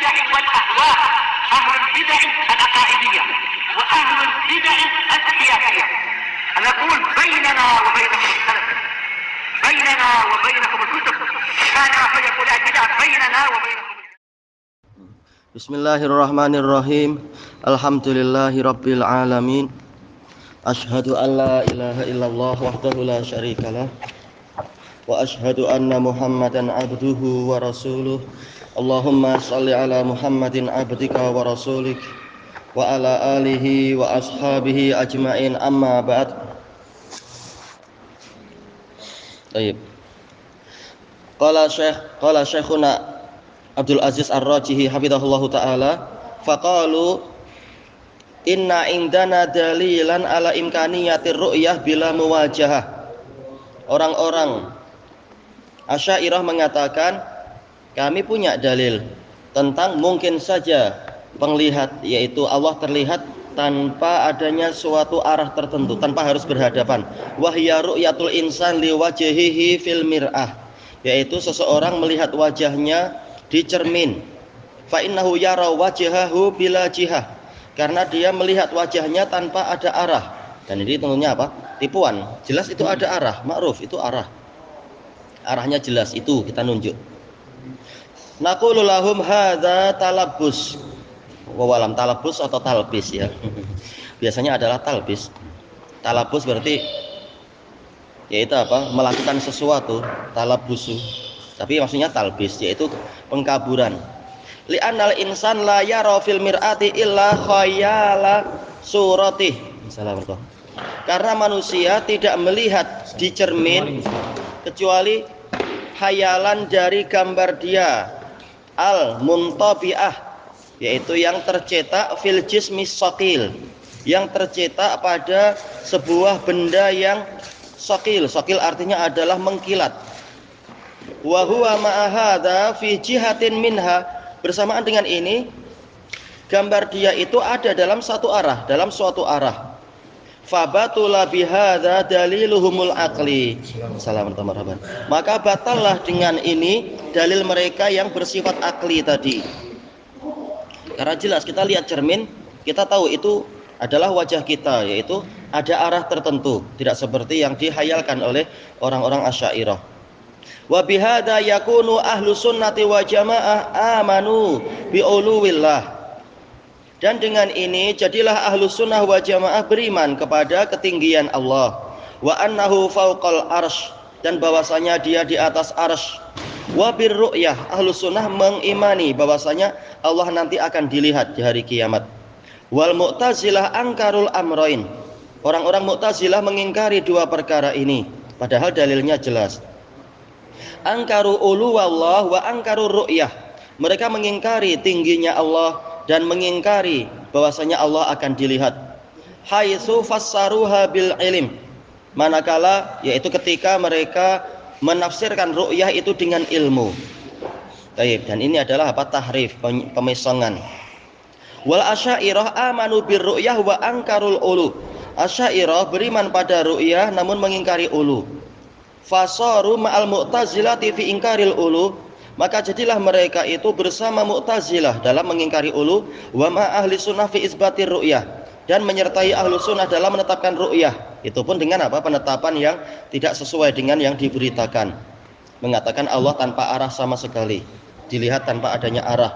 البدع والأهواء، أهل البدع العقائدية وأهل البدع السياسية. نقول بيننا وبينكم السلف، بيننا وبينكم الكتب، كان فيقول البدع بيننا وبينكم. Bismillahirrahmanirrahim. Alhamdulillahirabbil alamin. Asyhadu an la ilaha illallah wahdahu la syarikalah wa asyhadu anna Muhammadan abduhu wa rasuluh. Allahumma shalli ala Muhammadin abdika wa rasulik wa ala alihi wa ashabihi ajmain, amma ba'd. Baik. Qala Syekhuna Abdul Aziz Ar-Rajihi hafizahullahu ta'ala, faqalu inna indana dalilan ala imkaniyatir ru'yah bila muwajahah. Orang-orang Asy'ariyah mengatakan, kami punya dalil tentang mungkin saja penglihat, yaitu Allah terlihat tanpa adanya suatu arah tertentu, tanpa harus berhadapan. Wahya ru'yatul insan liwajhihi fil mir'ah, yaitu seseorang melihat wajahnya di cermin. Fa innahu yara wajhahu bila jihah, karena dia melihat wajahnya tanpa ada arah. Dan ini tentunya apa? Tipuan. Jelas itu ada arah, ma'ruf itu arah. Arahnya jelas, itu kita nunjuk. Naqulu lahum hadza talabbus. Wawalam talabus atau talbis ya. Biasanya adalah talbis. Talabus berarti yaitu apa? Melakukan sesuatu, talabusu. Tapi maksudnya talbis, yaitu pengkaburan. Li'annal insan la yara fil mir'ati illa khayala suratih. Assalamualaikum. Karena manusia tidak melihat di cermin kecuali khayalan dari gambar dia, al muntabi'ah, yaitu yang tercetak fil jismi shaqil, yang tercetak pada sebuah benda yang shaqil. Shaqil artinya adalah mengkilat. Wa huwa ma'a hadza fi jihatin minha, bersamaan dengan ini gambar dia itu ada dalam satu arah, dalam suatu arah. Fabatula bihadza daliluhumul aqli. Assalamualaikum. Maka batallah dengan ini dalil mereka yang bersifat akli tadi. Karena jelas kita lihat cermin, kita tahu itu adalah wajah kita, yaitu ada arah tertentu, tidak seperti yang dihayalkan oleh orang-orang Asy'ariyah. Wa bihadza yakunu ahlu sunnati wa jamaah amanu bi'uluwillah. Dan dengan ini jadilah ahlu sunnah wa jamaah beriman kepada ketinggian Allah, wa annahu fauqal arsy, dan bahwasanya dia di atas arsy. Wa birru'yah, ahlu sunnah mengimani bahwasanya Allah nanti akan dilihat di hari kiamat. Wal mu'tazilah angkarul amrain, orang-orang mu'tazilah mengingkari dua perkara ini, padahal dalilnya jelas. Angkaru uluwallah wa angkaru ru'yah, mereka mengingkari tingginya Allah dan mengingkari bahwasanya Allah akan dilihat. Haitsu fassaruha bil ilm, manakala yaitu ketika mereka menafsirkan ru'yah itu dengan ilmu. Baik, dan ini adalah apa? Tahrif, pemesongan. Wal asy'ariyah amanu bir ru'yah wa angkarul ulu, Asy'ariyah beriman pada ru'yah namun mengingkari ulu. Fasaru ma'al mu'tazilati fi ingkaril ulu, maka jadilah mereka itu bersama Mu'tazilah dalam mengingkari ulu, wa ma ahli sunnah fi isbatir ru'yah, dan menyertai ahlu sunnah dalam menetapkan ru'yah. Itu pun dengan apa? Penetapan yang tidak sesuai dengan yang diberitakan. Mengatakan Allah tanpa arah sama sekali, dilihat tanpa adanya arah.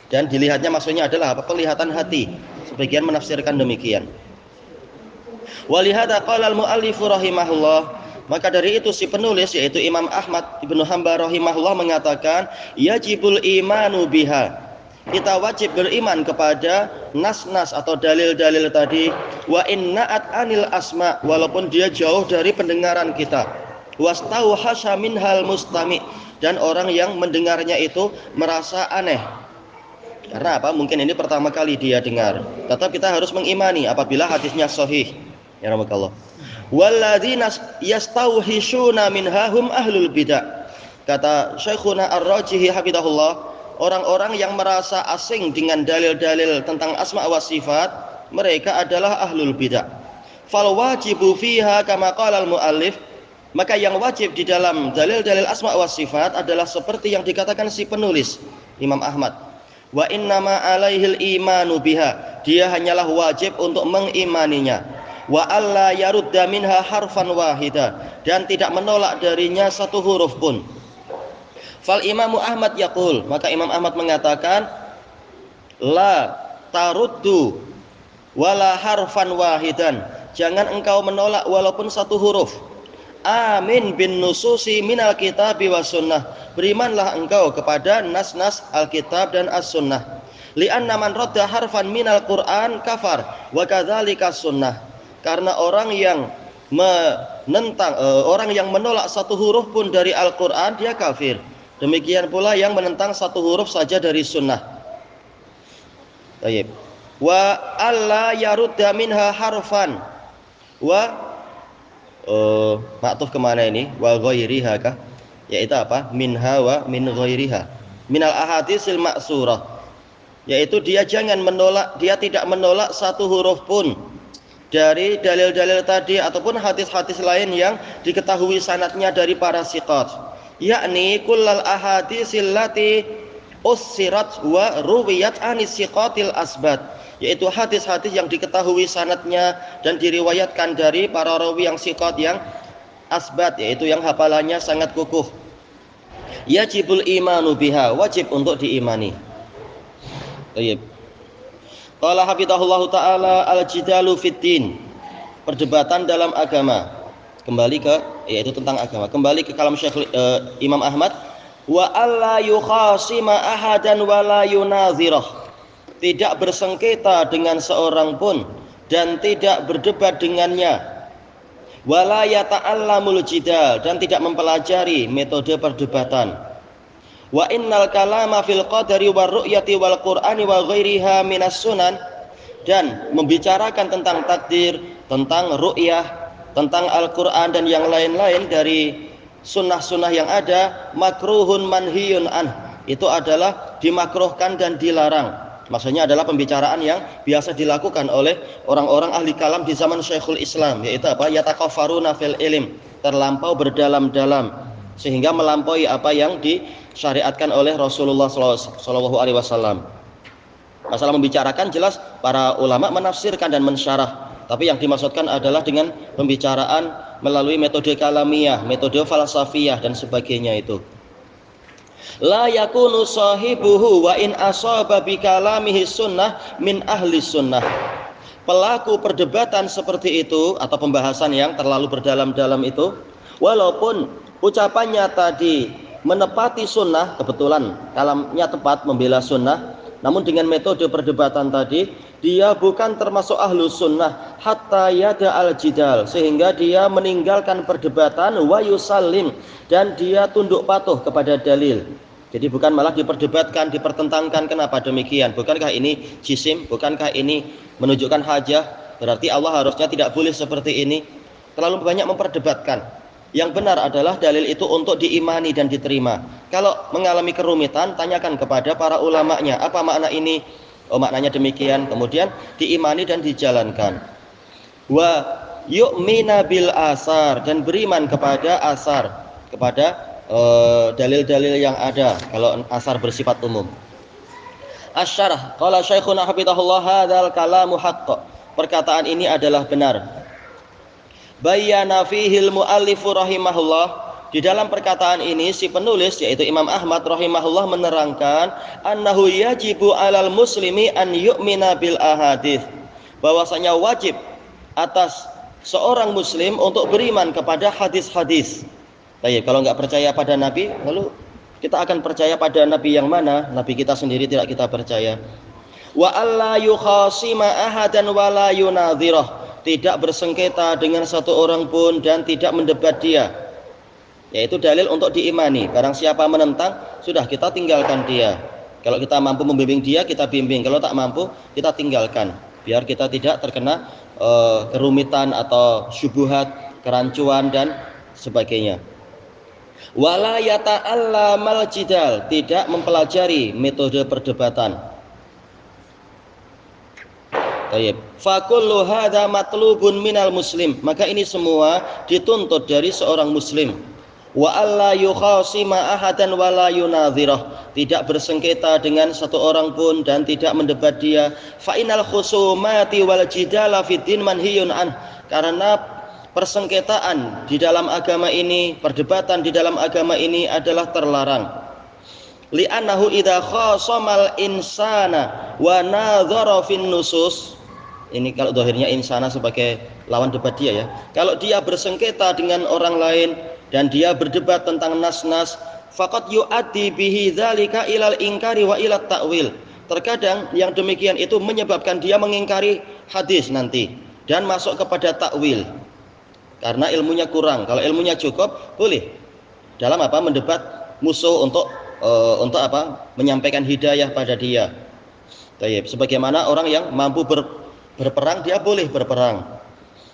Dan dilihatnya maksudnya adalah apa? Penglihatan hati. Sebagian menafsirkan demikian. Walihada qala al-mu'allifu rahimahullah, maka dari itu si penulis yaitu Imam Ahmad Ibnu Hanbal rahimahullah mengatakan, yajibul imanu biha, kita wajib beriman kepada nas-nas atau dalil-dalil tadi. Wa inna'at anil asma, walaupun dia jauh dari pendengaran kita. Wastauhasha minhal mustami, dan orang yang mendengarnya itu merasa aneh. Karena apa? Mungkin ini pertama kali dia dengar. Tetap kita harus mengimani apabila hadisnya sahih. Ya rahmatullah. Walladzina yastauhishuna minhahum ahlul bidah. Kata Syekhuna Ar-Rajihi hafizahullah, orang-orang yang merasa asing dengan dalil-dalil tentang asma wa sifat, mereka adalah ahlul bidah. Fal wajibu fiha kama qala al-muallif, maka yang wajib di dalam dalil-dalil asma wa sifat adalah seperti yang dikatakan si penulis Imam Ahmad. Wa innama alaihil imanu biha, dia hanyalah wajib untuk mengimaninya. Wa alla yarudda minha harfan wahida, dan tidak menolak darinya satu huruf pun. Fal Imamu Ahmad yaqul, maka Imam Ahmad mengatakan, la taruddu wala harfan wahidan, jangan engkau menolak walaupun satu huruf. Amin bin nususi minal kitabi was sunnah, berimanlah engkau kepada nas-nas Alkitab dan as-sunnah. Li'anna man radda harfan minal Qur'an kafar wa kadzalika sunnah, karena orang yang menentang orang yang menolak satu huruf pun dari Al-Qur'an dia kafir. Demikian pula yang menentang satu huruf saja dari sunnah. Baik. Wa alla yarudda minha harfan. Wa maktuf kemana ini? Wa ghairiha kah? Yaitu apa? Minha wa min ghairiha. Minal ahadisil ma'surah. Yaitu dia jangan menolak, dia tidak menolak satu huruf pun dari dalil-dalil tadi ataupun hadis-hadis lain yang diketahui sanadnya dari para siqat. Yakni kullal ahadisil lati ussirat wa ruwiyat anis siqatil asbat, yaitu hadis-hadis yang diketahui sanadnya dan diriwayatkan dari para rawi yang siqat yang asbat, yaitu yang hafalannya sangat kukuh. Yajibul imanu biha, wajib untuk diimani. Baik. Qala hafizahullahu taala al-jidalu fiddin, perdebatan dalam agama. Kembali ke yaitu tentang agama. Kembali ke kalam Syekh Imam Ahmad, wa alla yukhasima ahadan wa la yunazirah, tidak bersengketa dengan seorang pun dan tidak berdebat dengannya. Wa la yata'allamul jidal, dan tidak mempelajari metode perdebatan. Wa innal kalama fil qadari war ru'yati wal qur'ani wa ghairiha minas sunan, dan membicarakan tentang takdir, tentang ru'yah, tentang Al-Quran dan yang lain-lain dari sunnah-sunnah yang ada, makruhun manhiyun an, itu adalah dimakruhkan dan dilarang. Maksudnya adalah pembicaraan yang biasa dilakukan oleh orang-orang ahli kalam di zaman Syekhul Islam, yaitu apa? Yatakaffaruna fil ilm, terlampau berdalam-dalam sehingga melampaui apa yang disyariatkan oleh Rasulullah SAW. Masalah membicarakan jelas para ulama menafsirkan dan mensyarah. Tapi yang dimaksudkan adalah dengan pembicaraan melalui metode kalamiyah, metode falsafiyah dan sebagainya itu. La yakunu sahibuhu wa in asaba bi kalamihi sunnah min ahli sunnah. Pelaku perdebatan seperti itu atau pembahasan yang terlalu berdalam-dalam itu, walaupun ucapannya tadi menepati sunnah, kebetulan kalamnya tepat membela sunnah, namun dengan metode perdebatan tadi dia bukan termasuk ahlu sunnah hatta yada al-jidal, sehingga dia meninggalkan perdebatan wa yusallim, dan dia tunduk patuh kepada dalil. Jadi bukan malah diperdebatkan, dipertentangkan. Kenapa demikian? Bukankah ini jisim? Bukankah ini menunjukkan hajah? Berarti Allah harusnya tidak boleh seperti ini. Terlalu banyak memperdebatkan. Yang benar adalah dalil itu untuk diimani dan diterima. Kalau mengalami kerumitan, tanyakan kepada para ulamanya, apa makna ini? Oh, maknanya demikian, kemudian diimani dan dijalankan. Wa yu'mina bil asar, dan beriman kepada asar, kepada dalil-dalil yang ada kalau asar bersifat umum. Asy-syarah, qala Syekhuna hafizahullah, hadzal kalamu haqq, perkataan ini adalah benar. Bayyana fihil muallifu rahimahullah, di dalam perkataan ini si penulis yaitu Imam Ahmad rahimahullah menerangkan annahu yajibu alal muslimi an yu'mina bil ahadits, bahwasanya wajib atas seorang muslim untuk beriman kepada hadis-hadis. Baik, kalau enggak percaya pada nabi, lalu kita akan percaya pada nabi yang mana? Nabi kita sendiri tidak kita percaya. Wa alla yukhasima ahadan wa la yunadhirah, tidak bersengketa dengan satu orang pun dan tidak mendebat dia. Yaitu dalil untuk diimani. Barang siapa menentang, sudah kita tinggalkan dia. Kalau kita mampu membimbing dia, kita bimbing. Kalau tak mampu, kita tinggalkan. Biar kita tidak terkena kerumitan atau syubhat, kerancuan dan sebagainya. Wala yata'allamal jidal, tidak mempelajari metode perdebatan. Baik. Fakullu hadza matlubun minal muslim, maka ini semua dituntut dari seorang muslim. wa alla yukhasima ahadan wa la yunadhirah, tidak bersengketa dengan satu orang pun dan tidak mendebat dia. Fa innal khusumati wal jidala fid din manhiyun an, karena persengketaan di dalam agama ini, perdebatan di dalam agama ini adalah terlarang. Li'annahu idza khasamal insana wa nadhara fin nusus, ini kalau dohirnya insana sebagai lawan debat dia ya, kalau dia bersengketa dengan orang lain dan dia berdebat tentang nas-nas, faqad yu'addi bihi dzalika ilal ingkari wa ilat ta'wil, terkadang yang demikian itu menyebabkan dia mengingkari hadis nanti dan masuk kepada takwil karena ilmunya kurang. Kalau ilmunya cukup boleh dalam apa mendebat musuh untuk apa menyampaikan hidayah pada dia. Tayyib. Sebagaimana orang yang mampu berperang, dia boleh berperang.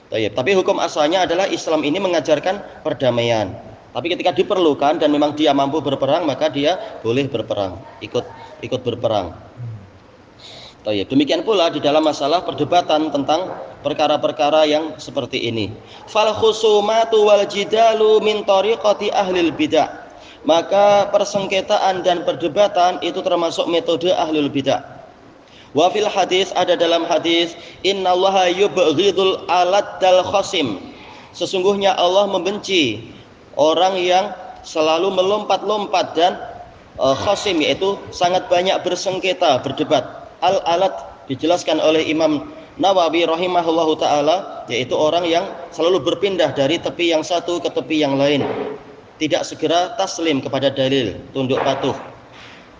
Tapi hukum asalnya adalah Islam ini mengajarkan perdamaian. Tapi ketika diperlukan dan memang dia mampu berperang, maka dia boleh berperang, ikut berperang. Demikian pula di dalam masalah perdebatan tentang perkara-perkara yang seperti ini. Fal khusumatu wal jidalu min tariqati ahlil bidah. Maka persengketaan dan perdebatan itu termasuk metode ahlul bidah. Wa fil hadis, ada dalam hadis, innallaha yubghidul alad dal khasim, sesungguhnya Allah membenci orang yang selalu melompat-lompat dan khasim, yaitu sangat banyak bersengketa, berdebat. Al alad dijelaskan oleh Imam Nawawi rahimahullahu taala, yaitu orang yang selalu berpindah dari tepi yang satu ke tepi yang lain, tidak segera taslim kepada dalil, tunduk patuh.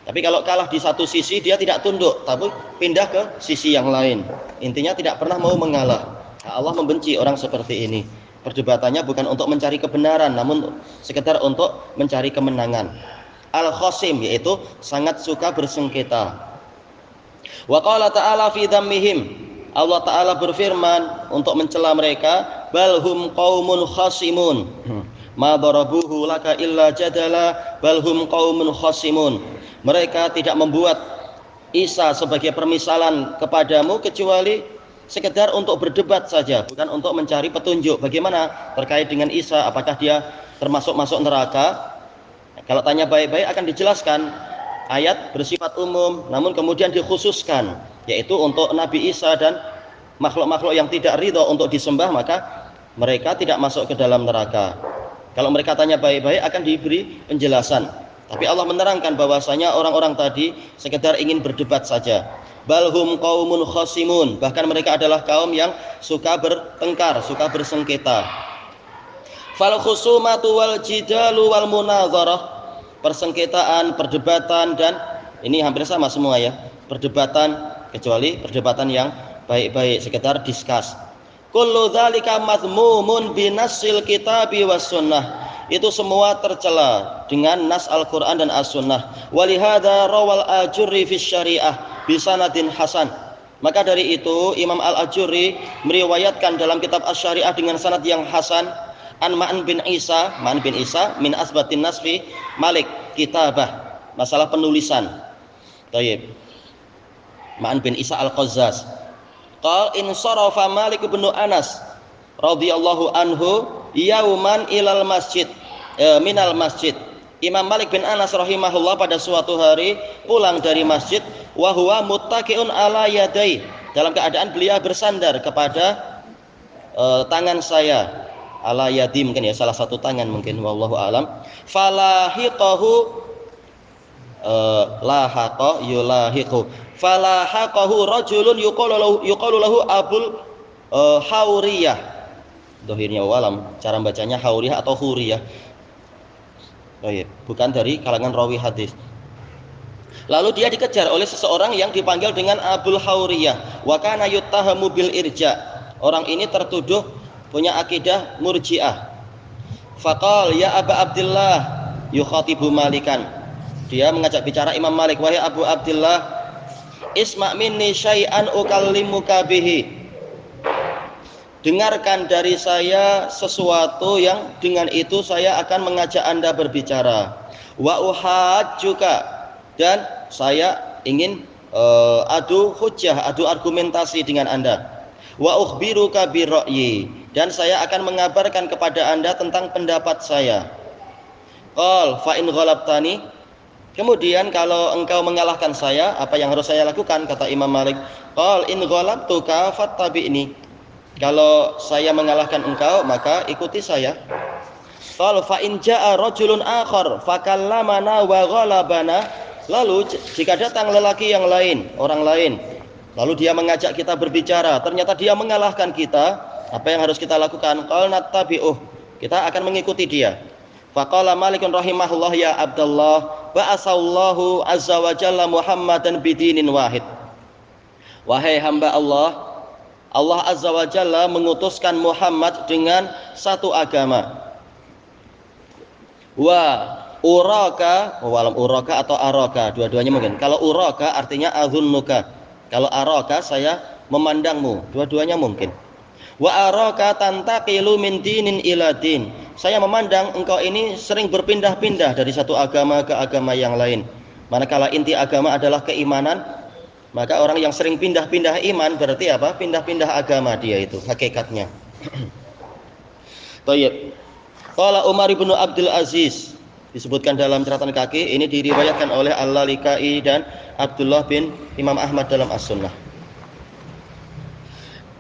Tapi kalau kalah di satu sisi, dia tidak tunduk, tapi pindah ke sisi yang lain. Intinya tidak pernah mau mengalah. Allah membenci orang seperti ini. Perdebatannya bukan untuk mencari kebenaran, namun sekedar untuk mencari kemenangan. Al-Khasim, yaitu sangat suka bersengketa. Wa qala ta'ala fi dhammihim, Allah Ta'ala berfirman untuk mencela mereka, balhum qaumun khasimun. Ma darabuhu laka illa jadala balhum qaumun khasimun. Mereka tidak membuat Isa sebagai permisalan kepadamu kecuali sekedar untuk berdebat saja, bukan untuk mencari petunjuk. Bagaimana terkait dengan Isa, apakah dia termasuk masuk neraka? Kalau tanya baik-baik akan dijelaskan. Ayat bersifat umum, namun kemudian dikhususkan, yaitu untuk Nabi Isa dan makhluk-makhluk yang tidak ridho untuk disembah, maka mereka tidak masuk ke dalam neraka. Kalau mereka tanya baik-baik akan diberi penjelasan. Tapi Allah menerangkan bahwasanya orang-orang tadi sekedar ingin berdebat saja. Balhum qaumun khasimun, bahkan mereka adalah kaum yang suka bertengkar, suka bersengketa. Fal khusumatu wal jidalu wal munadharah, persengketaan, perdebatan, dan ini hampir sama semua ya. Perdebatan, kecuali perdebatan yang baik-baik, sekedar diskus. Kullu dzalika madhmumun binassil kitabi was sunnah, itu semua tercela dengan nas Al-Quran dan As-Sunnah. Walihada rawal Ajurri fi syariah bisanadin hasan, maka dari itu Imam Al-Ajurri meriwayatkan dalam kitab Asy-Syariah dengan sanad yang hasan, an Ma'an bin Isa min asbatin nasfi Malik kitabah, masalah penulisan. Tayyib. Ma'an bin Isa Al-Qazzaz qal in sarafa Malik bin Anas radhiyallahu anhu yauman ilal masjid minal masjid. Imam Malik bin Anas rahimahullah pada suatu hari pulang dari masjid, wa huwa muttaqiun ala yadai, dalam keadaan beliau bersandar kepada tangan saya, ala yadi mungkin ya, salah satu tangan mungkin, wallahu alam. Falahiqahu lahaqa yulahiqu falahaqahu rajulun yuqalu lahu Abul Hauriyah, dohirnya walam, cara bacanya Hauriyah atau Huriyah. Oh iya, bukan dari kalangan rawi hadis. Lalu dia dikejar oleh seseorang yang dipanggil dengan Abul Hauriyah. Wa kana yuttahamu bil irja, orang ini tertuduh punya akidah Murji'ah. Faqal ya Aba Abdillah yukhatibu Malikan, dia mengajak bicara Imam Malik, wahai Abu Abdillah, isma' minni syai'an ukallimuka bihi, dengarkan dari saya sesuatu yang dengan itu saya akan mengajak Anda berbicara. Wa uhajjuka, dan saya ingin adu hujjah, adu argumentasi dengan Anda. Wa ukhbiruka bi ra'yi, dan saya akan mengabarkan kepada Anda tentang pendapat saya. Qal fa in ghalabtani. Kemudian kalau engkau mengalahkan saya, apa yang harus saya lakukan? Kata Imam Malik, qal in ghalabtuka fattabi'ni. Kalau saya mengalahkan engkau, maka ikuti saya. Qal fa in jaa rajulun akhar fakallamana wa ghalabana. Lalu jika datang lelaki yang lain, orang lain, lalu dia mengajak kita berbicara, ternyata dia mengalahkan kita, apa yang harus kita lakukan? Qal nattabi'uh. Kita akan mengikuti dia. Faqala Malikun rahimahullah ya Abdullah ba'asallahu azza wa jalla Muhammadan bidinin wahid. Wahai hamba Allah, Allah azza wa jalla mengutuskan Muhammad dengan satu agama. Wa uraka, walam uraka atau araka, dua-duanya mungkin. Kalau uraka artinya azunnuka. Kalau araka saya memandangmu, dua-duanya mungkin. Wa araka tantaqilu min dinin ila din. Saya memandang engkau ini sering berpindah-pindah dari satu agama ke agama yang lain. Manakala inti agama adalah keimanan, maka orang yang sering pindah-pindah iman berarti apa? Pindah-pindah agama dia itu hakikatnya. Baik. Qala Umar bin Abdul Aziz, disebutkan dalam catatan kaki, ini diriwayatkan oleh Al-Lalikai dan Abdullah bin Imam Ahmad dalam As-Sunnah.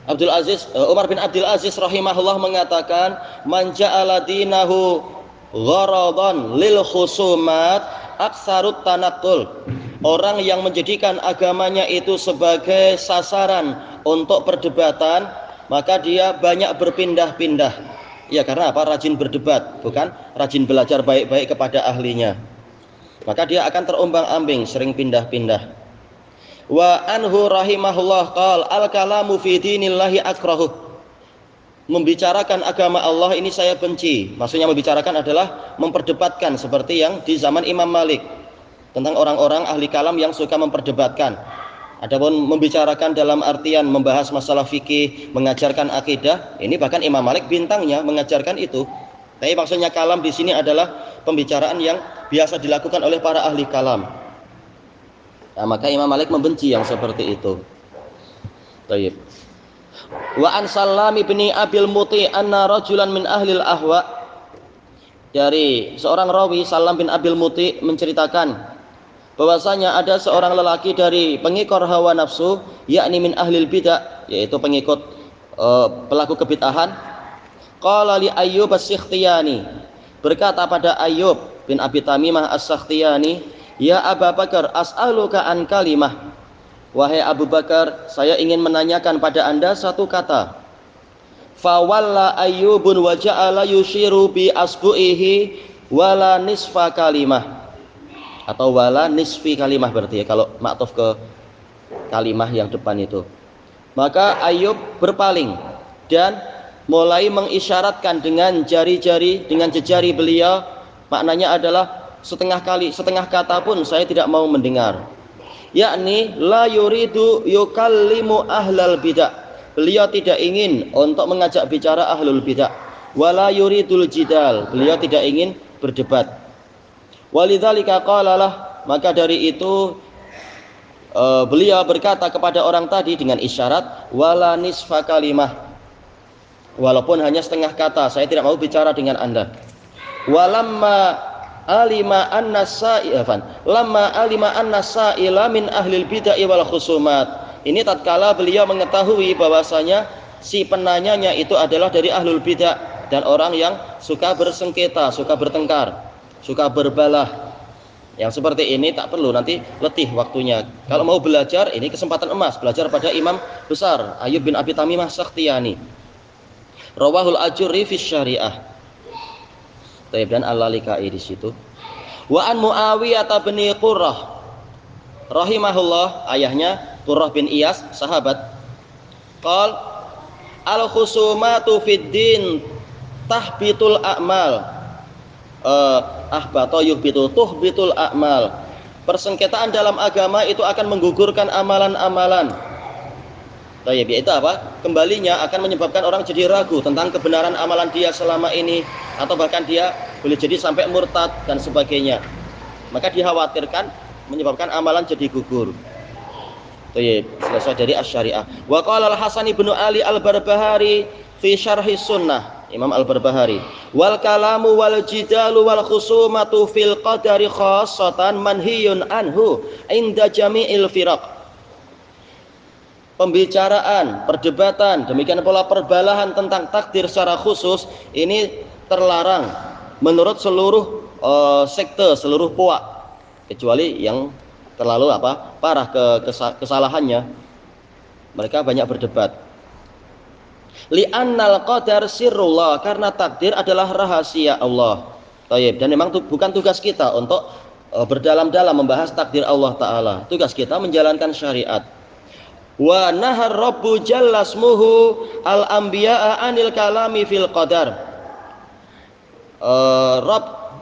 Umar bin Abdul Aziz rahimahullah mengatakan, man ja'ala dinahu gharadan lil khusumat aksarut tanaqqul. Orang yang menjadikan agamanya itu sebagai sasaran untuk perdebatan, maka dia banyak berpindah-pindah. Ya, karena apa? Rajin berdebat, bukan rajin belajar baik-baik kepada ahlinya. Maka dia akan terombang-ambing, sering pindah-pindah. Wa anhu rahimahullah qal al-kalamu fi dinillahi akrahu. Membicarakan agama Allah ini saya benci. Maksudnya membicarakan adalah memperdebatkan seperti yang di zaman Imam Malik. Tentang orang-orang ahli kalam yang suka memperdebatkan. Adapun membicarakan dalam artian membahas masalah fikih, mengajarkan akidah, ini bahkan Imam Malik bintangnya mengajarkan itu. Tapi maksudnya kalam di sini adalah pembicaraan yang biasa dilakukan oleh para ahli kalam. Nah, maka Imam Malik membenci yang seperti itu. Baik. Wa an Salam bin Abil Muti anna rajulan min ahlil ahwa. Dari seorang rawi Salam bin Abil Muti menceritakan bahwasanya ada seorang lelaki dari pengikor hawa nafsu, yakni min ahlil bidah, yaitu pengikut pelaku kebid'ahan. Qala li Ayyub as-Sikhtiyani, berkata pada Ayyub bin Abi Tamimah as-Sikhtiyani, ya Abu Bakar, as'aluka an kalimah. Wahai Abu Bakar, saya ingin menanyakan pada Anda satu kata. Fa walla Ayyubun wa ja'ala yushiru bi asbu'ihi wala nisfa kalimah. Atau wala nisfi kalimah berarti ya, kalau maktuf ke kalimah yang depan itu. Maka Ayyub berpaling dan mulai mengisyaratkan dengan jari-jari, dengan jejari beliau, maknanya adalah setengah kata pun saya tidak mau mendengar. Yakni la yuridu yukallimu ahlal bidah. Beliau tidak ingin untuk mengajak bicara ahlul bidah. Wala yuridul jidal. Beliau tidak ingin berdebat. Walidzalika qalalah, maka dari itu beliau berkata kepada orang tadi dengan isyarat wala nisfa kalimah. Walaupun hanya setengah kata, saya tidak mau bicara dengan Anda. Walamma alima an-nasa'ilan lamma alima an-nasaila min ahlil bid'ah wal khusumat. Ini tatkala beliau mengetahui bahwasanya si penanyanya itu adalah dari ahlul bid'ah dan orang yang suka bersengketa, suka bertengkar, suka berbalah. Yang seperti ini tak perlu nanti letih waktunya. Kalau mau belajar, ini kesempatan emas, belajar pada imam besar Ayyub bin Abi Tamimah Sakhtiyani. Rawahul Ajurri fi Syariah. Dan Al-Lalikai di situ. Wa an Muawiyah bin Qurrah rahimahullah, ayahnya Qurrah bin Iyas, sahabat. Qal al-khusumatu fid din tahbitul a'mal. Ahbata yuhbitu tuhbitul a'mal. Persengketaan dalam agama itu akan menggugurkan amalan-amalan. Yaitu apa? Kembalinya akan menyebabkan orang jadi ragu tentang kebenaran amalan dia selama ini, atau bahkan dia boleh jadi sampai murtad dan sebagainya. Maka dikhawatirkan menyebabkan amalan jadi gugur. Selesai dari Asy-Syariah. Wa qala Al-Hasan ibnu Ali Al-Barbahari fi Syarhi Sunnah. Imam Al-Barbahari. Wal kalamu wal jidalu wal khusumatu fil qadari khassatan manhiyun anhu inda jami'il firaq. Pembicaraan, perdebatan, demikian pula perbalahan tentang takdir secara khusus ini terlarang menurut seluruh sekte, seluruh puak, kecuali yang terlalu parah kesalahannya. Mereka banyak berdebat. Li'annal qadar sirrullah, karena takdir adalah rahasia Allah. Tayyib. Dan memang bukan tugas kita untuk berdalam-dalam membahas takdir Allah Ta'ala. Tugas kita menjalankan syariat. Wa nahar rabbu jallasmuhu al-anbiya'a anil kalami fil qadar. Rabb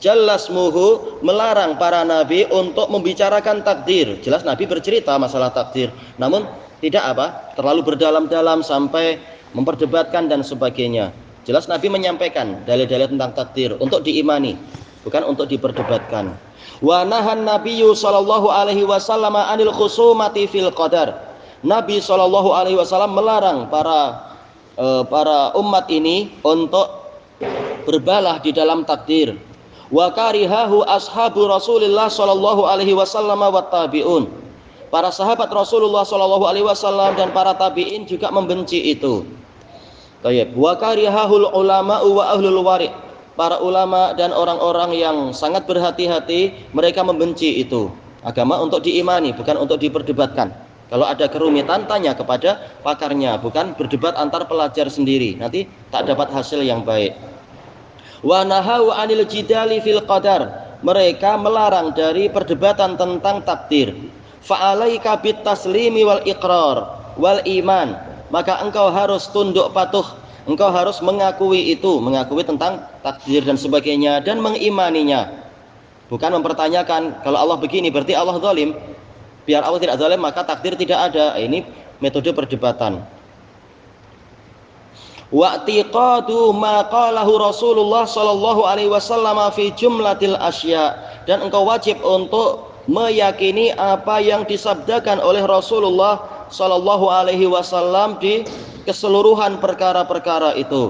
jallasmuhu melarang para nabi untuk membicarakan takdir. Jelas nabi bercerita masalah takdir, namun tidak terlalu berdalam-dalam sampai memperdebatkan dan sebagainya. Jelas nabi menyampaikan dalil-dalil tentang takdir untuk diimani, bukan untuk diperdebatkan. Wa nahan nabiyyu sallallahu alaihi wasallam anil khusumati fil qadar. Nabi sallallahu alaihi wasallam melarang para umat ini untuk berbalah di dalam takdir. Wa karihahu ashabu Rasulillah sallallahu alaihi wasallam wa tabi'un. Para sahabat Rasulullah sallallahu alaihi wasallam dan para tabi'in juga membenci itu. Tayyib. Wa karihahul ulama'u wa ahlul wari'. Para ulama dan orang-orang yang sangat berhati-hati, mereka membenci itu. Agama untuk diimani, bukan untuk diperdebatkan. Kalau ada kerumitan, tanya kepada pakarnya, bukan berdebat antar pelajar sendiri. Nanti tak dapat hasil yang baik. Wa nahau 'anil jidali fil qadar. Mereka melarang dari perdebatan tentang takdir. Fa'alaika bit taslimi wal iqrar wal iman. Maka engkau harus tunduk patuh, engkau harus mengakui itu, mengakui tentang takdir dan sebagainya, dan mengimaninya. Bukan mempertanyakan, kalau Allah begini berarti Allah zalim. Biar Allah tidak zalim maka takdir tidak ada. Ini metode perdebatan. Wa'tiqadu ma qalahu Rasulullah sallallahu alaihi wasallam fi jumlatil asya. Dan engkau wajib untuk meyakini apa yang disabdakan oleh Rasulullah sallallahu alaihi wasallam di keseluruhan perkara-perkara itu.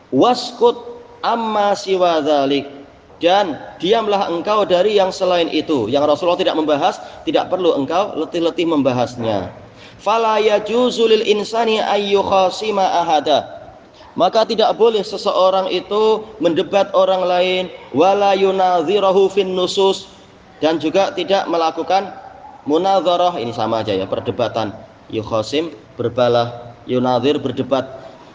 Waskut amma siwa dzalik. Dan diamlah engkau dari yang selain itu. Yang Rasulullah tidak membahas, tidak perlu engkau letih-letih membahasnya. Fala yajuzu lil insani ayyukhasima ahada. Maka tidak boleh seseorang itu mendebat orang lain, wala yunadhirahu fin nusus, dan juga tidak melakukan munadharah. Ini sama aja ya, perdebatan. Yukhasim berbalah, yunadhir berdebat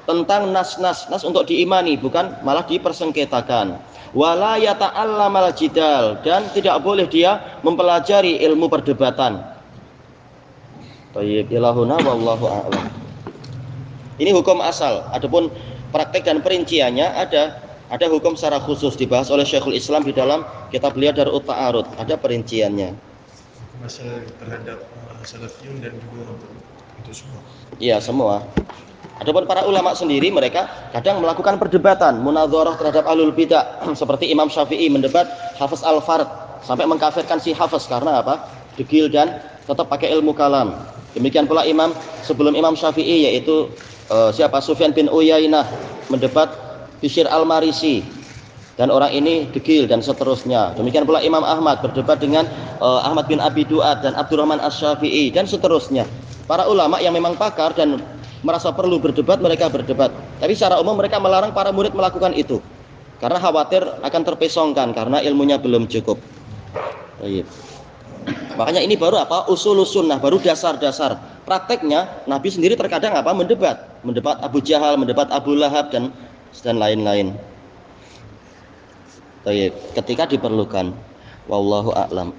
tentang nas untuk diimani, bukan malah dipersengketakan. Wala yata'allamal jidal, dan tidak boleh dia mempelajari ilmu perdebatan. Tayyib ilahuna wallahu a'lam. Ini hukum asal. Adapun praktek dan perinciannya ada hukum secara khusus dibahas oleh Syekhul Islam di dalam kitab beliau Darut Ta'arud. Ada perinciannya. Masalah terhadap salafiyun dan juga untuk semua. Iya, semua. Adapun para ulama sendiri, mereka kadang melakukan perdebatan, munadharah terhadap ahlul bidah, seperti Imam Syafi'i mendebat Hafiz Al-Fard sampai mengkafirkan si Hafiz karena degil dan tetap pakai ilmu kalam. Demikian pula sebelum Imam Syafi'i, yaitu Sufyan bin Uyainah mendebat Bishr Al-Marisi, dan orang ini degil dan seterusnya. Demikian pula Imam Ahmad berdebat dengan Ahmad bin Abi Du'ad dan Abdurrahman Asy-Syafi'i dan seterusnya. Para ulama yang memang pakar dan merasa perlu berdebat, mereka berdebat. Tapi secara umum mereka melarang para murid melakukan itu karena khawatir akan terpesongkan karena ilmunya belum cukup. Baik. Makanya ini baru usulus sunnah, baru dasar-dasar. Prakteknya Nabi sendiri terkadang mendebat Abu Jahal, mendebat Abu Lahab dan lain-lain. Baik, ketika diperlukan. Wallahu a'lam.